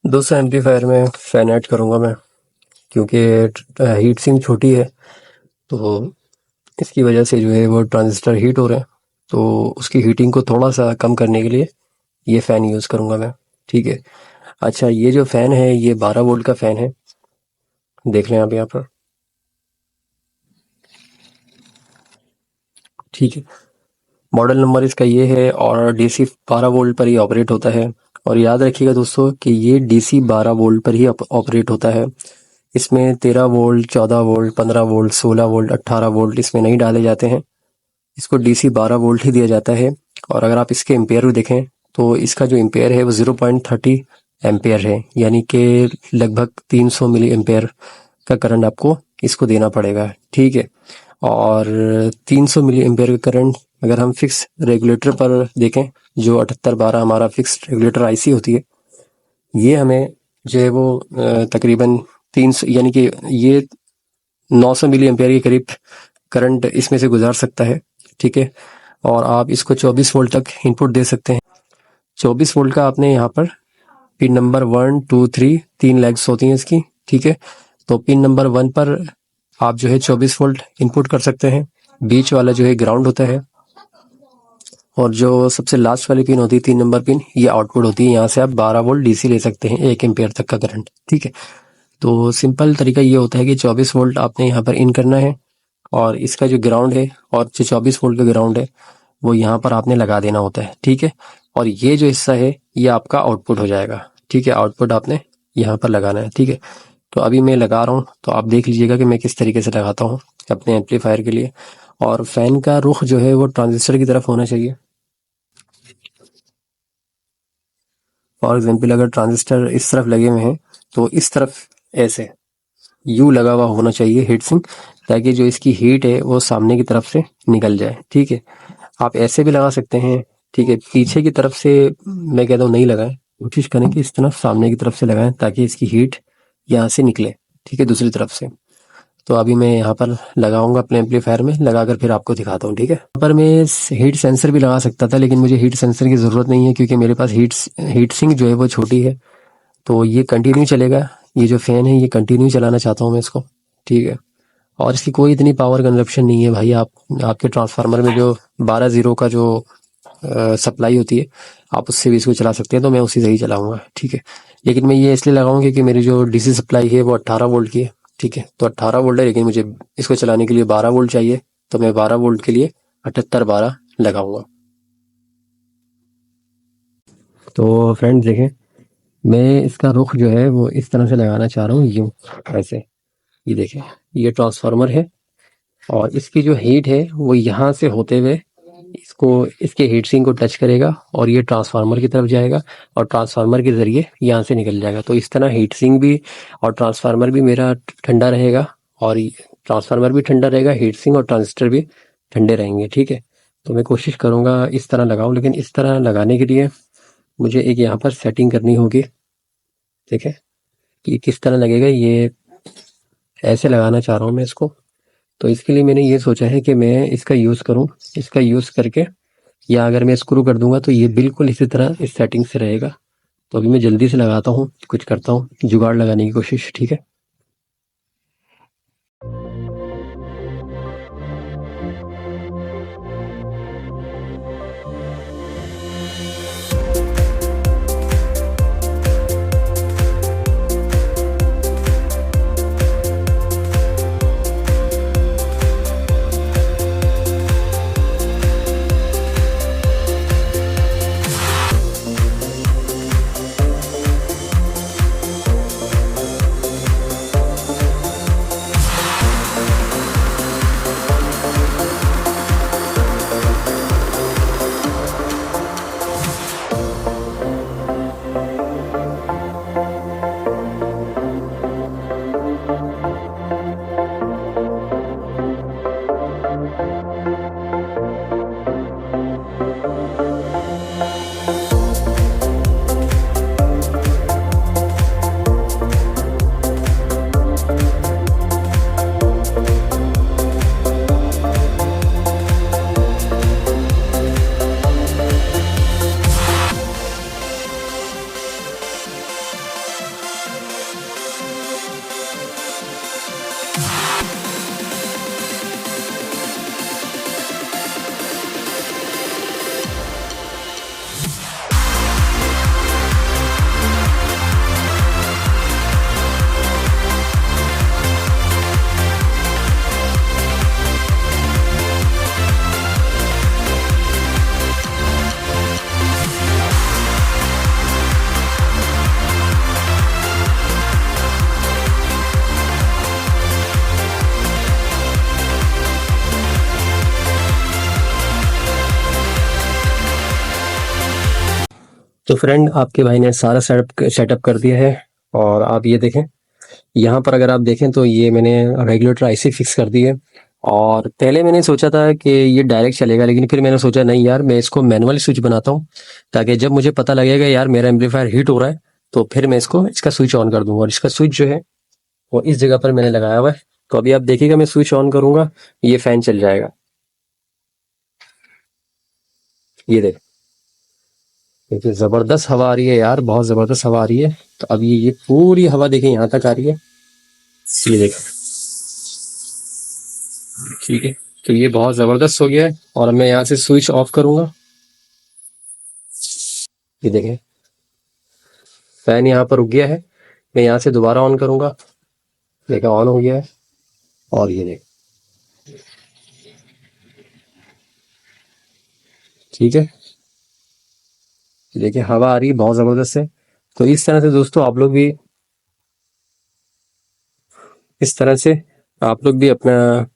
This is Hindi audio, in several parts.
200 एम्पलीफायर में फ़ैन ऐड करूँगा मैं, क्योंकि हीट सिंक छोटी है, तो इसकी वजह से जो है वो ट्रांजिस्टर हीट हो रहे हैं, तो उसकी हीटिंग को थोड़ा सा कम करने के लिए ये फ़ैन यूज़ करूँगा मैं। ठीक है। अच्छा, ये जो फ़ैन है ये 12 वोल्ट का फ़ैन है, देख लें आप यहाँ पर। ठीक है। मॉडल नंबर इसका ये है और डीसी 12 वोल्ट पर ही ऑपरेट होता है। और याद रखिएगा दोस्तों कि ये डीसी 12 वोल्ट पर ही ऑपरेट होता है। इसमें 13 volt, 14 volt, 15 volt, 16 volt, 18 volt इसमें नहीं डाले जाते हैं। इसको डीसी 12 वोल्ट ही दिया जाता है। और अगर आप इसके एम्पेयर भी देखें तो इसका जो एम्पेयर है वो 0.30 एम्पेयर है, यानी कि लगभग 300 मिली एम्पेयर का करंट आपको इसको देना पड़ेगा। ठीक है। और 300 मिली एम्पेयर का करंट अगर हम फिक्स रेगुलेटर पर देखें, जो 7812 हमारा फिक्स रेगुलेटर आईसी होती है, ये हमें जो है वो तकरीबन 300 यानी कि ये 900 मिली एम्पेयर के करीब करंट इसमें से गुजार सकता है। ठीक है। और आप इसको 24 वोल्ट तक इनपुट दे सकते हैं। 24 वोल्ट का आपने यहाँ पर पिन नंबर 1, 2, 3 3 लेग्स होती हैं इसकी। ठीक है। तो पिन नंबर 1 पर आप जो है 24 वोल्ट इनपुट कर सकते हैं। बीच वाला जो है ग्राउंड होता है, और जो सबसे लास्ट वाली पिन होती है 3 नंबर पिन, ये आउटपुट होती है। यहाँ से आप 12 वोल्ट डीसी ले सकते हैं, 1 एम्पेयर तक का करंट। ठीक है। तो सिंपल तरीका ये होता है कि 24 वोल्ट आपने यहाँ पर इन करना है, और इसका जो ग्राउंड है और जो 24 वोल्ट का ग्राउंड है वो यहाँ पर आपने लगा देना होता है। ठीक है। और ये जो हिस्सा है ये आपका आउटपुट हो जाएगा। ठीक है। आउटपुट आपने यहाँ पर लगाना है। ठीक है। तो अभी मैं लगा रहा हूँ, तो आप देख लीजिएगा कि मैं किस तरीके से लगाता हूँ अपने एम्पलीफायर के लिए। और फैन का रुख जो है वो ट्रांजिस्टर की तरफ होना चाहिए। फॉर एग्जाम्पल अगर ट्रांजिस्टर इस तरफ लगे हुए हैं तो इस तरफ ऐसे यू लगा हुआ होना चाहिए हीट सिंक, ताकि जो इसकी हीट है वो सामने की तरफ से निकल जाए। ठीक है। आप ऐसे भी लगा सकते हैं। ठीक है। पीछे की तरफ से मैं कहता हूँ नहीं लगाएं, कोशिश करें कि इस तरफ सामने की तरफ से लगाएं, ताकि इसकी हीट यहाँ से निकले। ठीक है, दूसरी तरफ से। तो अभी मैं यहाँ पर लगाऊंगा अपने एम्पलीफायर में, लगाकर फिर आपको दिखाता हूँ। ठीक है। यहाँ पर मैं हीट सेंसर भी लगा सकता था, लेकिन मुझे हीट सेंसर की ज़रूरत नहीं है, क्योंकि मेरे पास हीट सिंक जो है वो छोटी है, तो ये कंटिन्यू चलेगा। ये जो फ़ैन है ये कंटिन्यू चलाना चाहता हूँ मैं इसको। ठीक है। और इसकी कोई इतनी पावर कंजप्शन नहीं है भाई। आप आपके ट्रांसफार्मर में जो 12 जीरो का जो सप्लाई होती है, आप उससे भी इसको चला सकते हैं, तो मैं उसी से ही चलाऊंगा। ठीक है। लेकिन मैं ये इसलिए लगाऊंगा क्योंकि मेरी जो डीसी सप्लाई है वो 18 वोल्ट की है। ठीक है। तो 18 वोल्ट है, लेकिन मुझे इसको चलाने के लिए 12 वोल्ट चाहिए, तो मैं 12 वोल्ट के लिए 7812 लगाऊंगा। तो फ्रेंड्स देखें, मैं इसका रुख जो है वो इस तरह से लगाना चाह रहा हूँ, यूँ ऐसे। ये देखें, ये ट्रांसफार्मर है, और इसकी जो हीट है वो यहाँ से होते हुए इसको इसके हीट सिंक को टच करेगा, और ये ट्रांसफार्मर की तरफ जाएगा, और ट्रांसफार्मर के ज़रिए यहाँ से निकल जाएगा। तो इस तरह हीट सिंक भी और ट्रांसफार्मर भी मेरा ठंडा रहेगा, और ट्रांसफार्मर भी ठंडा रहेगा, हीट सिंक और ट्रांजिस्टर भी ठंडे रहेंगे। ठीक है। तो मैं कोशिश करूँगा इस तरह लगाऊँ, लेकिन इस तरह लगाने के लिए मुझे एक यहाँ पर सेटिंग करनी होगी। ठीक है। कि किस तरह लगेगा, ये ऐसे लगाना चाह रहा हूँ मैं इसको। तो इसके लिए मैंने ये सोचा है कि मैं इसका यूज़ करूँ, इसका यूज़ करके, या अगर मैं स्क्रू कर दूंगा तो ये बिल्कुल इसी तरह इस सेटिंग से रहेगा। तो अभी मैं जल्दी से लगाता हूँ, कुछ करता हूँ, जुगाड़ लगाने की कोशिश। ठीक है। तो फ्रेंड आपके भाई ने सारा सेटअप कर दिया है और आप ये देखें, यहाँ पर अगर आप देखें तो ये मैंने रेगुलेटर आईसी फिक्स कर दी है। और पहले मैंने सोचा था कि ये डायरेक्ट चलेगा, लेकिन फिर मैंने सोचा नहीं यार, मैं इसको मैनुअली स्विच बनाता हूँ, ताकि जब मुझे पता लगेगा यार मेरा एम्पलीफायर हीट हो रहा है तो फिर मैं इसका स्विच ऑन कर दूंगा। और इसका स्विच जो है वो इस जगह पर मैंने लगाया हुआ है। तो अभी आप देखिएगा, मैं स्विच ऑन करूंगा, ये फैन चल जाएगा। ये देखिए जबरदस्त हवा आ रही है यार, बहुत जबरदस्त हवा आ रही है। तो अब ये पूरी हवा देखिए यहाँ तक आ रही है, ये देखिए, ठीक है। तो ये बहुत जबरदस्त हो गया है। और मैं यहाँ से स्विच ऑफ करूंगा, ये देखें फैन यहाँ पर रुक गया है। मैं यहाँ से दोबारा ऑन करूंगा, देखा ऑन हो गया है। और ये देख, ठीक है, देखिए हवा आ रही है बहुत जबरदस्त है। तो इस तरह से दोस्तों आप लोग भी इस तरह से आप लोग भी अपना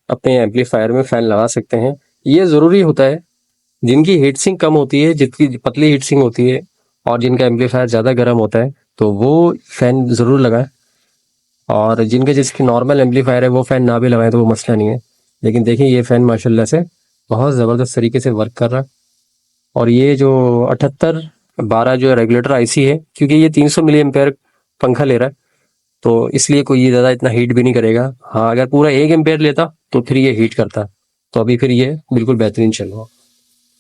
अपने एम्पलीफायर में फैन लगा सकते हैं। ये जरूरी होता है जिनकी हीट सिंक कम होती है, जिनकी पतली हीट सिंक होती है और जिनका एम्पलीफायर ज़्यादा गर्म होता है, तो वो फैन ज़रूर लगाएं। और जिनके जिसकी नॉर्मल एम्पलीफायर है वो फैन ना भी लगाएं तो वो मसला नहीं है। लेकिन देखिए ये फैन माशाल्लाह से बहुत ज़बरदस्त तरीके से वर्क कर रहा है। और ये जो 7812 जो रेगुलेटर आईसी है, क्योंकि ये 300 मिली एम्पेयर पंखा ले रहा है, तो इसलिए कोई ये ज़्यादा इतना हीट भी नहीं करेगा। हाँ, अगर पूरा 1 एम्पेयर लेता तो फिर ये हीट करता। तो अभी फिर ये बिल्कुल बेहतरीन चल रहा,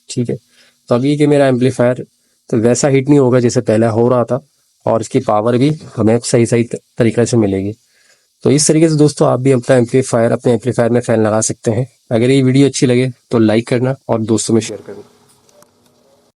ठीक है। तो अभी कि मेरा एम्पलीफायर तो वैसा हीट नहीं होगा जैसे पहले हो रहा था, और इसकी पावर भी हमें सही सही तरीके से मिलेगी। तो इस तरीके से दोस्तों आप भी अपने एम्पलीफायर में फ़ैन लगा सकते हैं। अगर ये वीडियो अच्छी लगे तो लाइक करना और दोस्तों में शेयर करना।